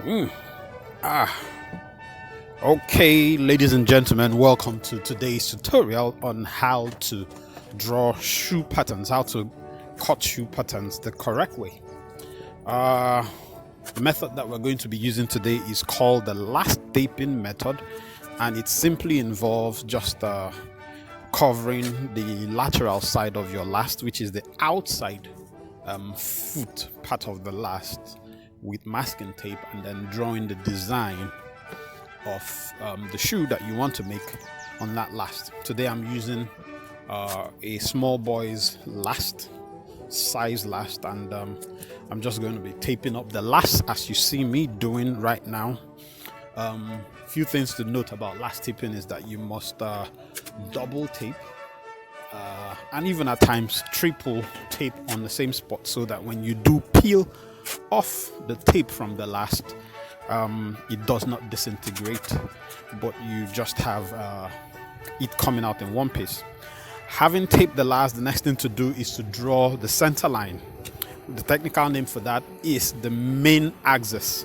Mm. Ah, okay, ladies and gentlemen, welcome to today's tutorial on how to draw shoe patterns, how to cut shoe patterns the correct way. Uh, the method that we're going to be using today is called the last taping method, and it simply involves just covering the lateral side of your last, which is the outside foot part of the last, with masking tape, and then drawing the design of the shoe that you want to make on that last. Today I'm using a small boy's last size last, and I'm just going to be taping up the last as you see me doing right now. Few things to note about last taping is that you must double tape and even at times triple tape on the same spot, so that when you do peel off the tape from the last, it does not disintegrate, but you just have it coming out in one piece. Having taped the last, the next thing to do is to draw the center line. The technical name for that is the main axis.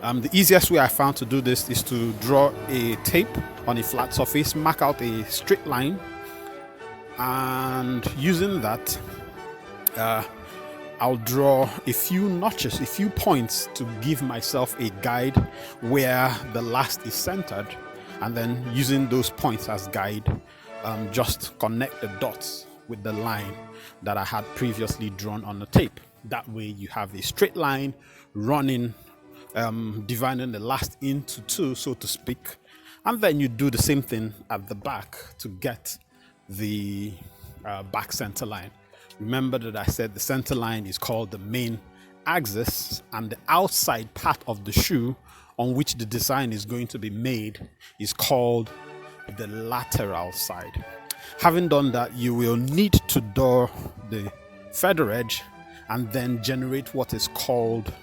The easiest way I found to do this is to draw a tape on a flat surface, mark out a straight line, and using that I'll draw a few notches, a few points, to give myself a guide where the last is centered, and then using those points as guide, just connect the dots with the line that I had previously drawn on the tape. That way you have a straight line running, dividing the last into two, so to speak, and then you do the same thing at the back to get the back center line. Remember that I said the center line is called the main axis, and the outside part of the shoe on which the design is going to be made is called the lateral side. Having done that, you will need to draw the feather edge and then generate what is called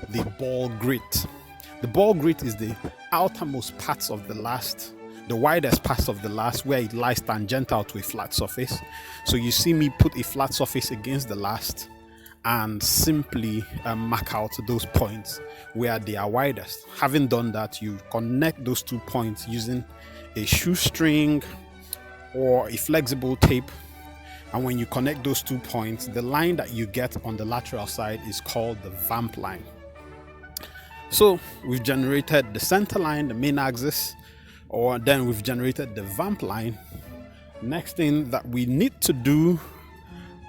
the ball grit. The ball grit is the outermost parts of the last, the widest parts of the last, where it lies tangential to a flat surface. So you see me put a flat surface against the last and simply mark out those points where they are widest. Having done that, you connect those 2 points using a shoestring or a flexible tape, and when you connect those 2 points, the line that you get on the lateral side is called the vamp line. So we've generated the center line, the main axis, or then we've generated the vamp line. Next thing that we need to do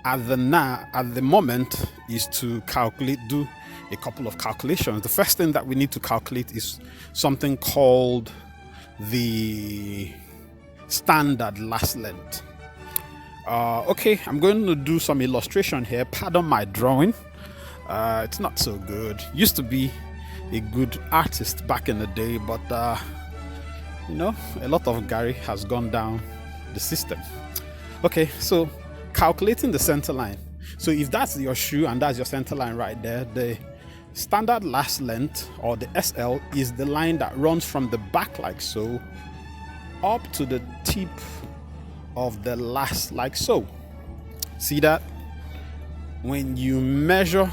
at the moment is to do a couple of calculations. The first thing that we need to calculate is something called the standard last length. Okay, I'm going to do some illustration here. Pardon my drawing. It's not so good. Used to be a good artist back in the day, but a lot of Gary has gone down the system. Okay, so calculating the center line. So if that's your shoe and that's your center line right there, the standard last length, or the SL, is the line that runs from the back like so up to the tip of the last like so. See that? When you measure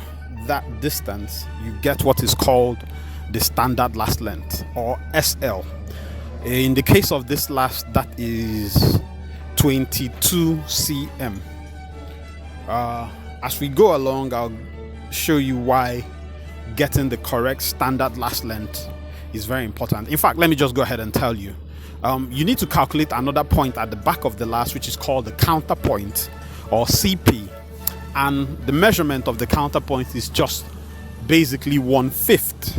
that distance, you get what is called the standard last length, or SL. In the case of this last, that is 22 cm. As we go along, I'll show you why getting the correct standard last length is very important. In fact, let me just go ahead and tell you. You need to calculate another point at the back of the last, which is called the counterpoint, or CP. And the measurement of the counterpoint is just basically 1/5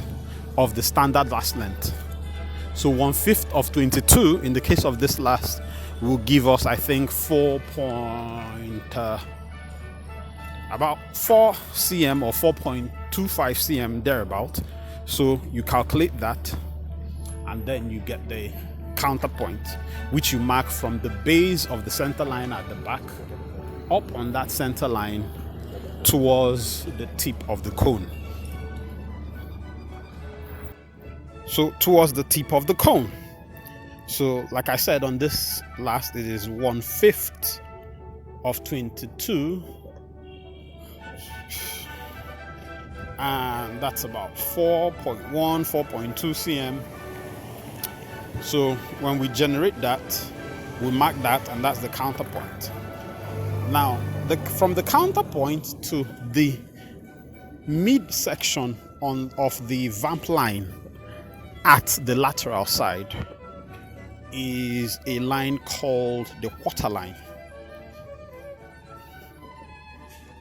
of the standard last length. So 1/5 of 22 in the case of this last will give us, I think, about 4 cm or 4.25 cm thereabout. So you calculate that, and then you get the counterpoint, which you mark from the base of the center line at the back up on that center line towards the tip of the cone. So towards the tip of the cone. So like I said, on this last, it is 1/5 of 22 and that's about 4.1, 4.2 cm. So when we generate that, we mark that, and that's the counterpoint. Now, from the counterpoint to the midsection of the vamp line at the lateral side is a line called the quarter line.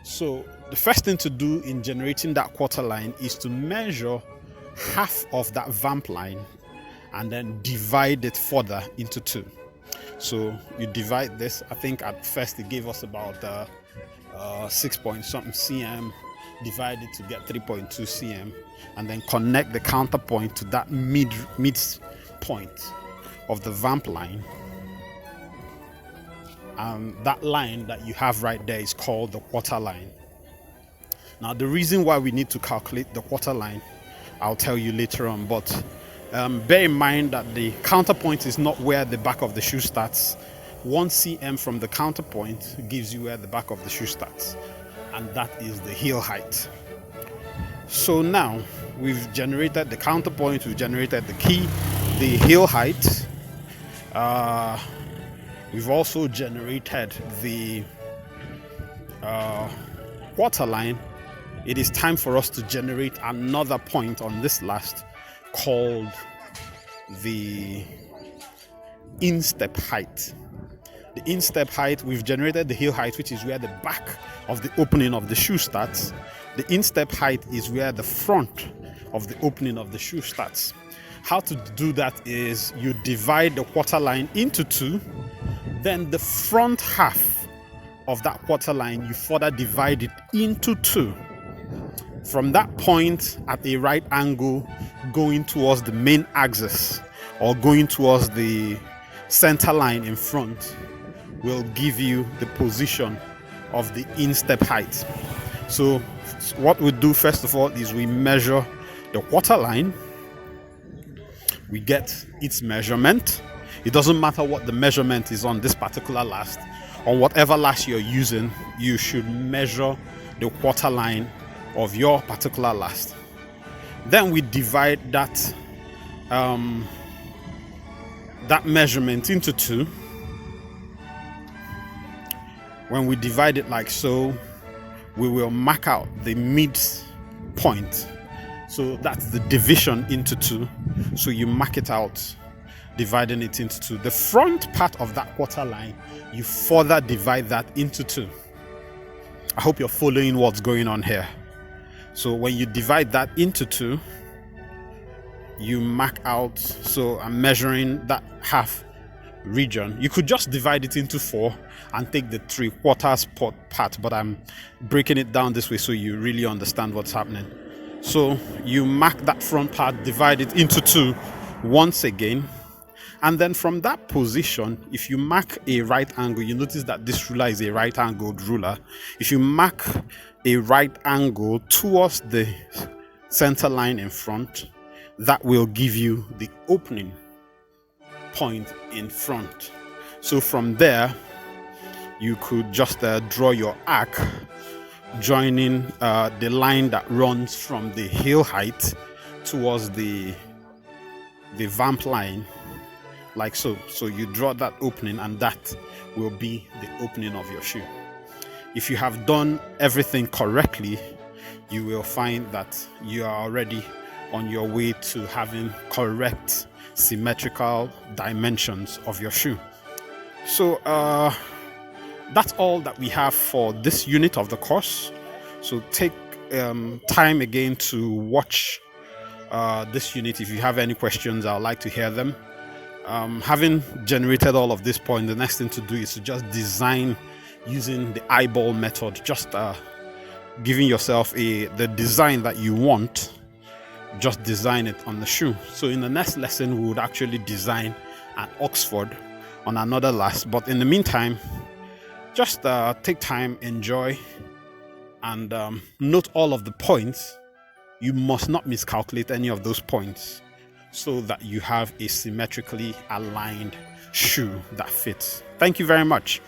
So the first thing to do in generating that quarter line is to measure half of that vamp line and then divide it further into two. So you divide this. I think at first it gave us about 6 point something cm, divide it to get 3.2 cm, and then connect the counterpoint to that mid point of the vamp line. And that line that you have right there is called the quarter line. Now, the reason why we need to calculate the quarter line, I'll tell you later on, but bear in mind that the counterpoint is not where the back of the shoe starts. 1 cm from the counterpoint gives you where the back of the shoe starts, and that is the heel height. So now we've generated the counterpoint, we've generated the key, the heel height. We've also generated the quarter line. It is time for us to generate another point on this last called the instep height. The instep height, we've generated the heel height, which is where the back of the opening of the shoe starts. The instep height is where the front of the opening of the shoe starts. How to do that is you divide the quarter line into two, then the front half of that quarter line you further divide it into two. From that point at a right angle going towards the main axis or going towards the center line in front will give you the position of the instep height. So what we do first of all is we measure the quarter line. We get its measurement. It doesn't matter what the measurement is on this particular last. On whatever last you're using, you should measure the quarter line of your particular last. Then we divide that measurement into two. When we divide it like so, we will mark out the mid point. So that's the division into two. So you mark it out, dividing it into two. The front part of that quarter line, you further divide that into two. I hope you're following what's going on here. So when you divide that into two, you mark out, so I'm measuring that half region. You could just divide it into four and take the 3/4 part, but I'm breaking it down this way so you really understand what's happening. So you mark that front part, divide it into two once again, and then from that position, if you mark a right angle, you notice that this ruler is a right angled ruler. If you mark a right angle towards the center line in front, that will give you the opening point in front. So from there, you could just draw your arc, joining the line that runs from the heel height towards the vamp line, like so. So you draw that opening, and that will be the opening of your shoe. If you have done everything correctly, you will find that you are already on your way to having correct symmetrical dimensions of your shoe. So that's all that we have for this unit of the course. So take time again to watch this unit. If you have any questions, I'd like to hear them. Having generated all of this point, the next thing to do is to just design using the eyeball method, just giving yourself the design that you want. Just design it on the shoe. So in the next lesson, we would actually design an Oxford on another last, but in the meantime, just take time, enjoy, and note all of the points. You must not miscalculate any of those points so that you have a symmetrically aligned shoe that fits. Thank you very much.